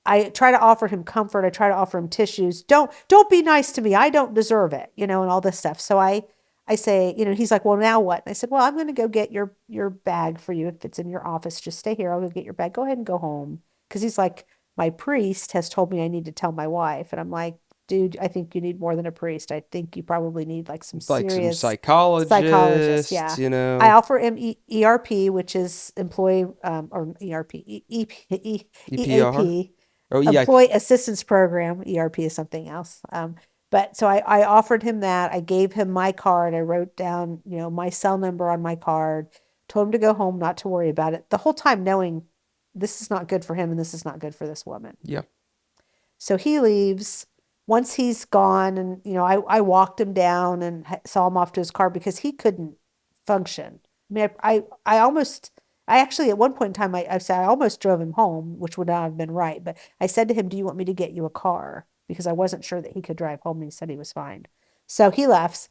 I try to offer him comfort. I try to offer him tissues. Don't be nice to me. I don't deserve it, and all this stuff. So I say, he's like, well, now what? And I said, well, I'm going to go get your bag for you. If it's in your office, just stay here. I'll go get your bag. Go ahead and go home. Because he's like, my priest has told me I need to tell my wife. And I'm like, dude, I think you need more than a priest. I think you probably need like some Like some serious psychologist. psychologists, Yeah. I offer him ERP, which is employee, or ERP, EPR. EAP, Oh, EIP. Employee Assistance Program. ERP is something else. But so I offered him that. I gave him my card. I wrote down, my cell number on my card, told him to go home, not to worry about it. The whole time knowing this is not good for him and this is not good for this woman. Yeah. So he leaves. Once he's gone, and I walked him down and saw him off to his car because he couldn't function. I mean, I actually at one point in time I said I almost drove him home, which would not have been right. But I said to him, "Do you want me to get you a car?" Because I wasn't sure that he could drive home, and he said he was fine. So he left.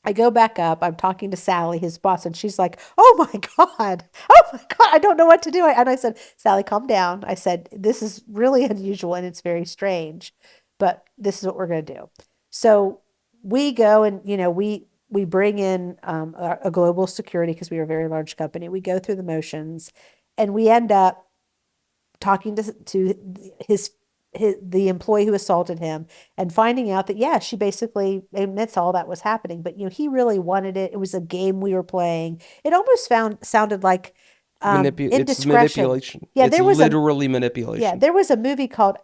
I go back up. I'm talking to Sally, his boss, and she's like, "Oh my God. Oh my God. I don't know what to do." And I said, "Sally, calm down." I said, "This is really unusual and it's very strange, but this is what we're going to do." So we go and, we bring in a global security because we are a very large company. We go through the motions and we end up talking to the employee who assaulted him and finding out that yeah, she basically admits all that was happening, but he really wanted it. It was a game we were playing. It almost sounded like It's indiscretion. manipulation. Yeah, It's there was a literally yeah, manipulation. there was a movie called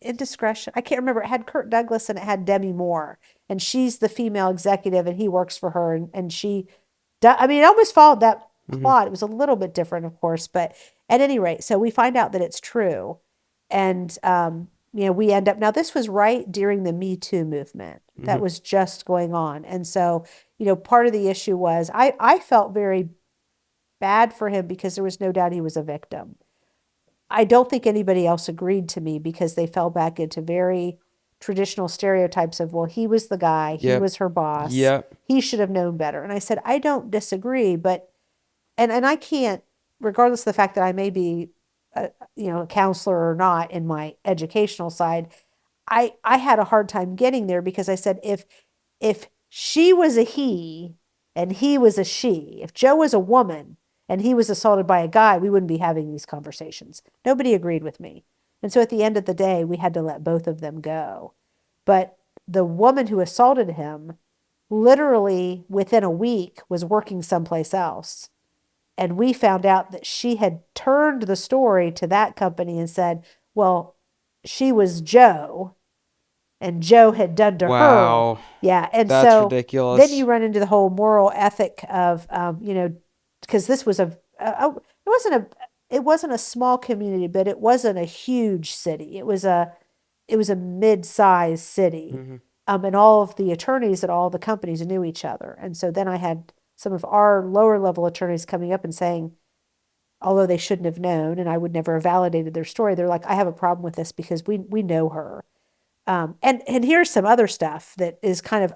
Indiscretion. I can't remember. It had Kurt Douglas and it had Demi Moore, and she's the female executive, and he works for her, and she I mean, it almost followed that Mm-hmm. plot. It was a little bit different, of course, but at any rate, so we find out that it's true. And, we end up, now this was right during the Me Too movement that Mm-hmm. was just going on. And so, part of the issue was I felt very bad for him because there was no doubt he was a victim. I don't think anybody else agreed to me because they fell back into very traditional stereotypes of, well, he was the guy, he Yep. was her boss, Yep. he should have known better. And I said, I don't disagree, but and I can't, regardless of the fact that I may be a counselor or not in my educational side, I had a hard time getting there because I said if she was a he and he was a she, if Joe was a woman and he was assaulted by a guy, we wouldn't be having these conversations. Nobody agreed with me. And so at the end of the day, we had to let both of them go. But the woman who assaulted him literally within a week was working someplace else. And we found out that she had turned the story to that company and said, well, she was Joe and Joe had done to her. Wow. Yeah. And That's so then you ridiculous. run into the whole moral ethic of, because this was it wasn't it wasn't a small community, but it wasn't a huge city. It was a mid-sized city. Hmm. And all of the attorneys at all the companies knew each other. And so then I had some of our lower level attorneys coming up and saying, although they shouldn't have known, and I would never have validated their story, they're like, I have a problem with this because we know her. And here's some other stuff that is kind of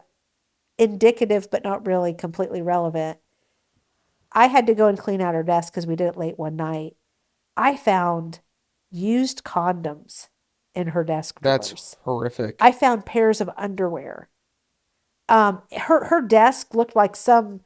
indicative, but not really completely relevant. I had to go and clean out her desk because we did it late one night. I found used condoms in her desk That's drawers. I horrific. found pairs of underwear. Her desk looked like some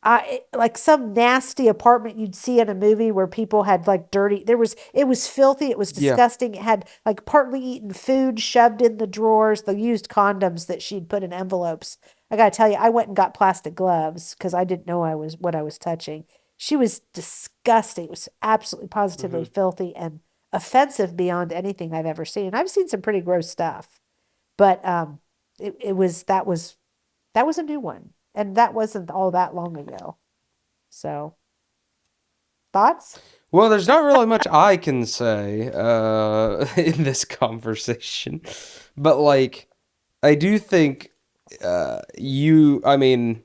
nasty apartment you'd see in a movie where people had like dirty. It was filthy. It was Yeah. disgusting. It had like partly eaten food shoved in the drawers. The used condoms that she'd put in envelopes. I gotta tell you, I went and got plastic gloves because I didn't know what I was touching. She was disgusting. It was absolutely positively Hmm. filthy and offensive beyond anything I've ever seen. I've seen some pretty gross stuff, but that was a new one, and that wasn't all that long ago. So, thoughts? Well, there's not really much I can say in this conversation, but like, I do think I mean,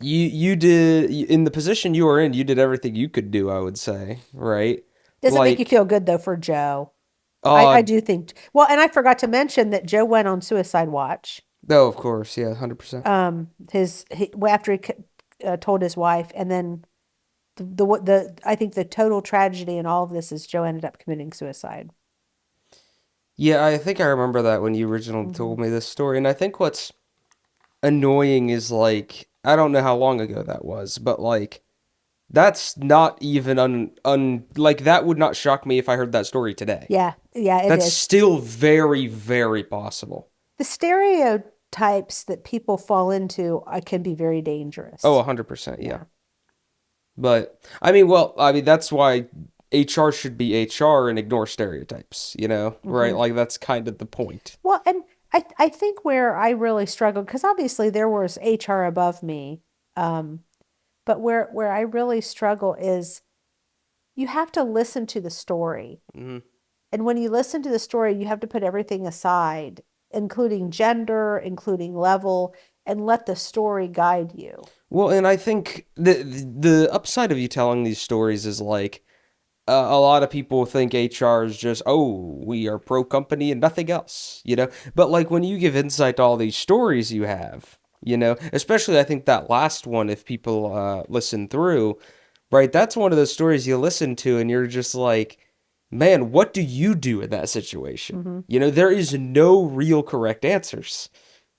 you did in the position you were in, you did everything you could do, I would say, right? Doesn't make you Like, feel good though for Joe. I uh, do think. Well, and I forgot to mention that Joe went on suicide watch. no, of course, yeah, 100%. After told his wife, and then the I think the total tragedy in all of this is Joe ended up committing suicide. Yeah, I think I remember that when you originally Hmm. told me this story, and I think what's annoying is like, I don't know how long ago that was, but like, that's not even like that would not shock me if I heard that story today. Yeah, yeah, it That's is. still very, very possible. The stereotypes that people fall into can be very Oh, dangerous. 100%, yeah. Yeah. But I mean, well, I mean that's why HR should be HR and ignore stereotypes, right? Hmm. Like that's kind of the point. Well, and I think where I really struggled, because obviously there was HR above me, um, but where I really struggle is you have to listen to the story. Mhm. And when you listen to the story, you have to put everything aside, including gender, including level, and let the story guide you. Well, and I think the upside of you telling these stories is like a lot of people think HR is just, oh, we are pro company and nothing else, But like when you give insight to all these stories you have, especially I think that last one, if people listen through, right, that's one of those stories you listen to and you're just like, man, what do you do in that situation? Hmm. There is no real correct answers,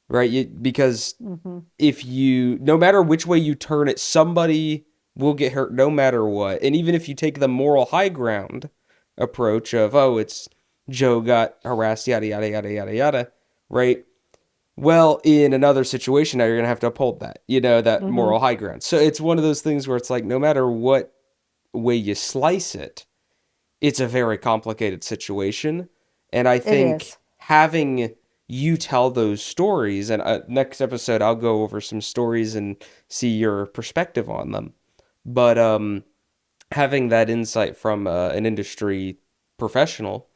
right? Because Hmm. if no matter which way you turn it, somebody will get hurt no matter what. And even if you take the moral high ground approach of, oh, it's Joe got harassed, yada, yada, yada, yada, yada, right? Well, in another situation, now you're going to have to uphold that, that Hmm. moral high ground. So it's one of those things where it's like, no matter what way you slice it, it's a very complicated situation. And I It think is. having you tell those stories, and next episode, I'll go over some stories and see your perspective on them. But having that insight from an industry professional,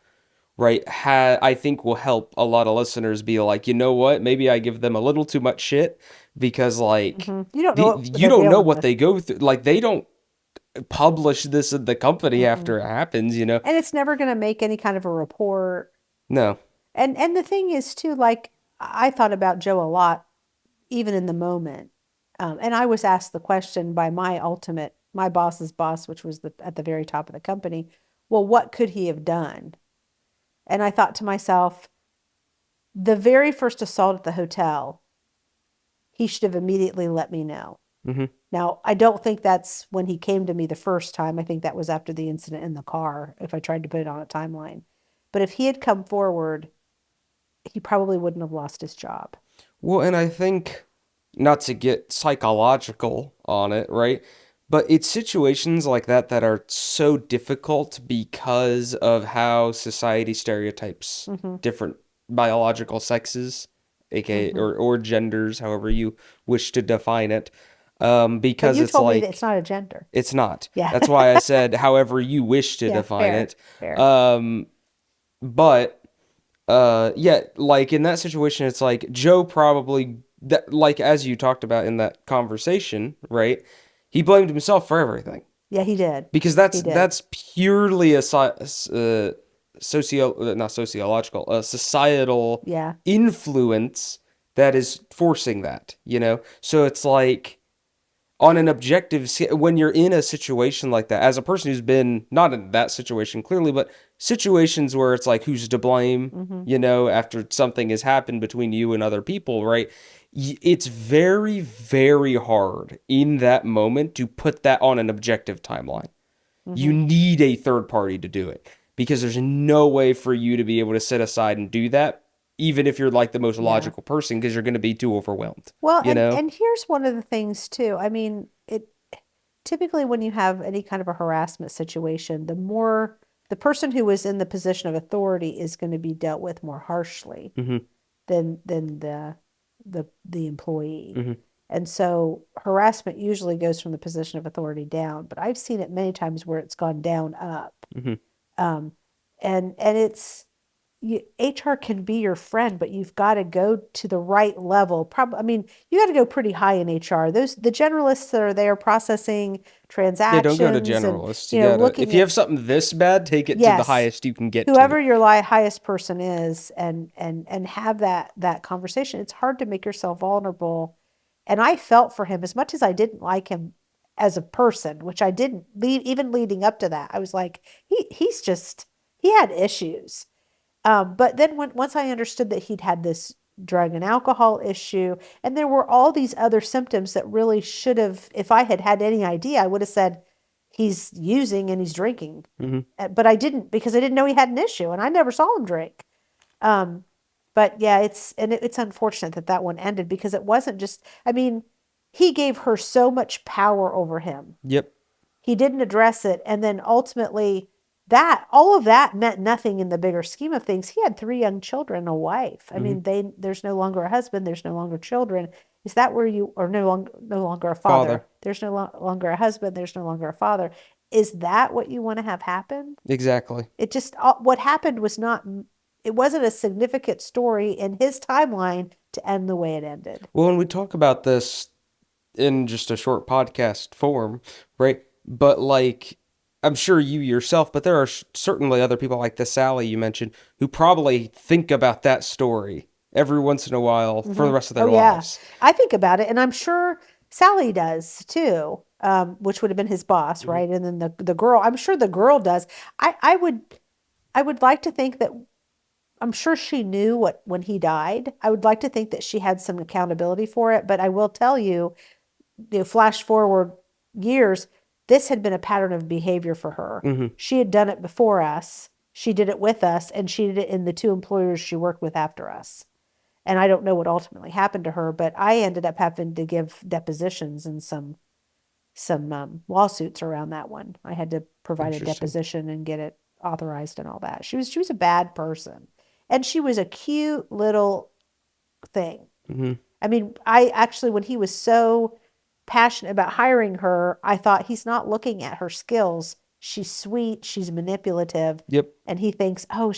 right, I think will help a lot of listeners be like, you know what, maybe I give them a little too much shit because, like, You don't know what you they're don't know dealing what with. they go through. Like, they don't publish this in the company Mm-mm. after it happens. And it's never going to make any kind of a report. No. And the thing is too, like I thought about Joe a lot, even in the moment. And I was asked the question by my boss's boss, which was at the very top of the company. Well, what could he have done? And I thought to myself, the very first assault at the hotel, he should have immediately let me know. Hmm. Now, I don't think that's when he came to me the first time. I think that was after the incident in the car, if I tried to put it on a timeline. But if he had come forward, he probably wouldn't have lost his job. Well, and I think, not to get psychological on it, right? But it's situations like that that are so difficult because of how society stereotypes Hmm. different biological sexes, aka Hmm. or genders, however you wish to define it. But because you it's told me that it's like not a gender. it's not. Yeah. That's why I said however you wish to Yeah, define fair, it. fair. But yeah, like in that situation, it's like Joe probably that like as you talked about in that conversation, right? He blamed himself for everything Yeah, he did. because He did. that's purely a socio not sociological, a societal Yeah. influence that is forcing that, you know? So it's like on an objective when you're in a situation like that as a person who's been not in that situation clearly but situations where it's like who's to blame, Mm-hmm. you know, after something has happened between you and other people, right? It's very very hard in that moment to put that on an objective timeline. You Mm-hmm. need a third party to do it because there's no way for you to be able to sit aside and do that even if you're like the most Yeah. logical person because you're going to be too overwhelmed, Well, you know. and here's one of the things too. I mean, it typically when you have any kind of a harassment situation, the person who is in the position of authority is going to be dealt with more harshly Hmm. than the employee. Hmm. And so harassment usually goes from the position of authority down, but I've seen it many times where it's gone down up. Hmm. Um, and it's HR can be your friend, but you've got to go to the right level. Probably, I mean, you got to go pretty high in HR. Those the generalists that are there processing Yeah, don't go to transactions and generalists. You gotta, if looking you at, have something this bad, take it to the yes, highest you can get to. whoever your highest person is, and have that conversation. It's hard to make yourself vulnerable, and I felt for him as much as I didn't like him as a person, which I didn't lead even leading up to that. I was like, he's just he had issues. But then once I understood that he'd had this drug and alcohol issue, and there were all these other symptoms that really should have, if I had had any idea, I would have said he's using and he's drinking. Hmm. But I didn't because I didn't know he had an issue, and I never saw him drink. Um, but yeah, it's unfortunate that that one ended because it wasn't just. I mean, he gave her so much power over him. Yep. He didn't address it, and then ultimately that all of that meant nothing in the bigger scheme of things. He had three young children, a wife. I Hmm. mean, there's no longer a husband, there's no longer children. Is that where you are no longer a father? Father. There's no longer a husband, there's no longer a father. Is that what you want to have happen? Exactly. It just what happened was not it wasn't a significant story in his timeline to end the way it ended. Well, when we talk about this in just a short podcast form, right? But like, I'm sure you yourself, but there are certainly other people like the Sally you mentioned who probably think about that story every once in a while for the Hmm. rest of Oh their yeah, lives. I think about it, and I'm sure Sally does too. Which would have been his boss, Hmm. right? And then the girl, I'm sure the girl does. I would like to think that I'm sure she knew what when he died. I would like to think that she had some accountability for it, but I will tell you, flash forward years, this had been a pattern of behavior for her. Hmm. She had done it before us. She did it with us, and she did it in the two employers she worked with after us. And I don't know what ultimately happened to her, but I ended up having to give depositions and some lawsuits around that one. I had to provide a Interesting. deposition and get it authorized and all that. She was a bad person, and she was a cute little thing. Hmm. I mean, I actually, when he was so passionate about hiring her, I thought he's not looking at her skills. She's sweet, she's manipulative, Yep. and he thinks, oh,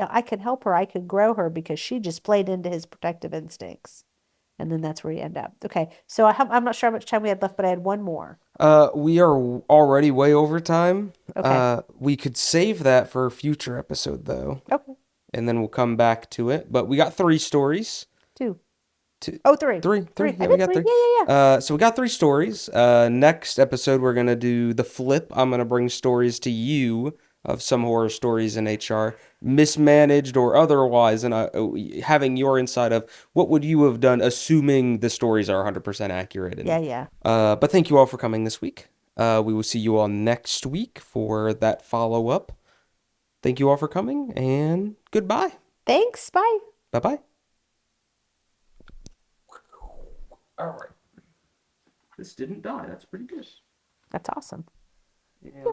I can help her, I can grow her because she just played into his protective instincts. And then that's where you end up. Okay, so I'm not sure how much time we had left, but I had one more. We are already way over time. Okay, We could save that for a future episode though, okay, and then we'll come back to it. But we got three stories. two. Two, Oh, three. three. I Yeah, we did got three. three. Yeah, yeah, yeah. So we got three stories. Next episode we're gonna do the flip. I'm gonna bring stories to you of some horror stories in HR, mismanaged or otherwise, and having your insight of what would you have done, assuming the stories are 100% accurate. Yeah, And yeah. but thank you all for coming this week. We will see you all next week for that follow up. Thank you all for coming, and goodbye. Thanks. Bye. Bye bye. All right. This didn't die. That's pretty good. That's awesome. Yeah.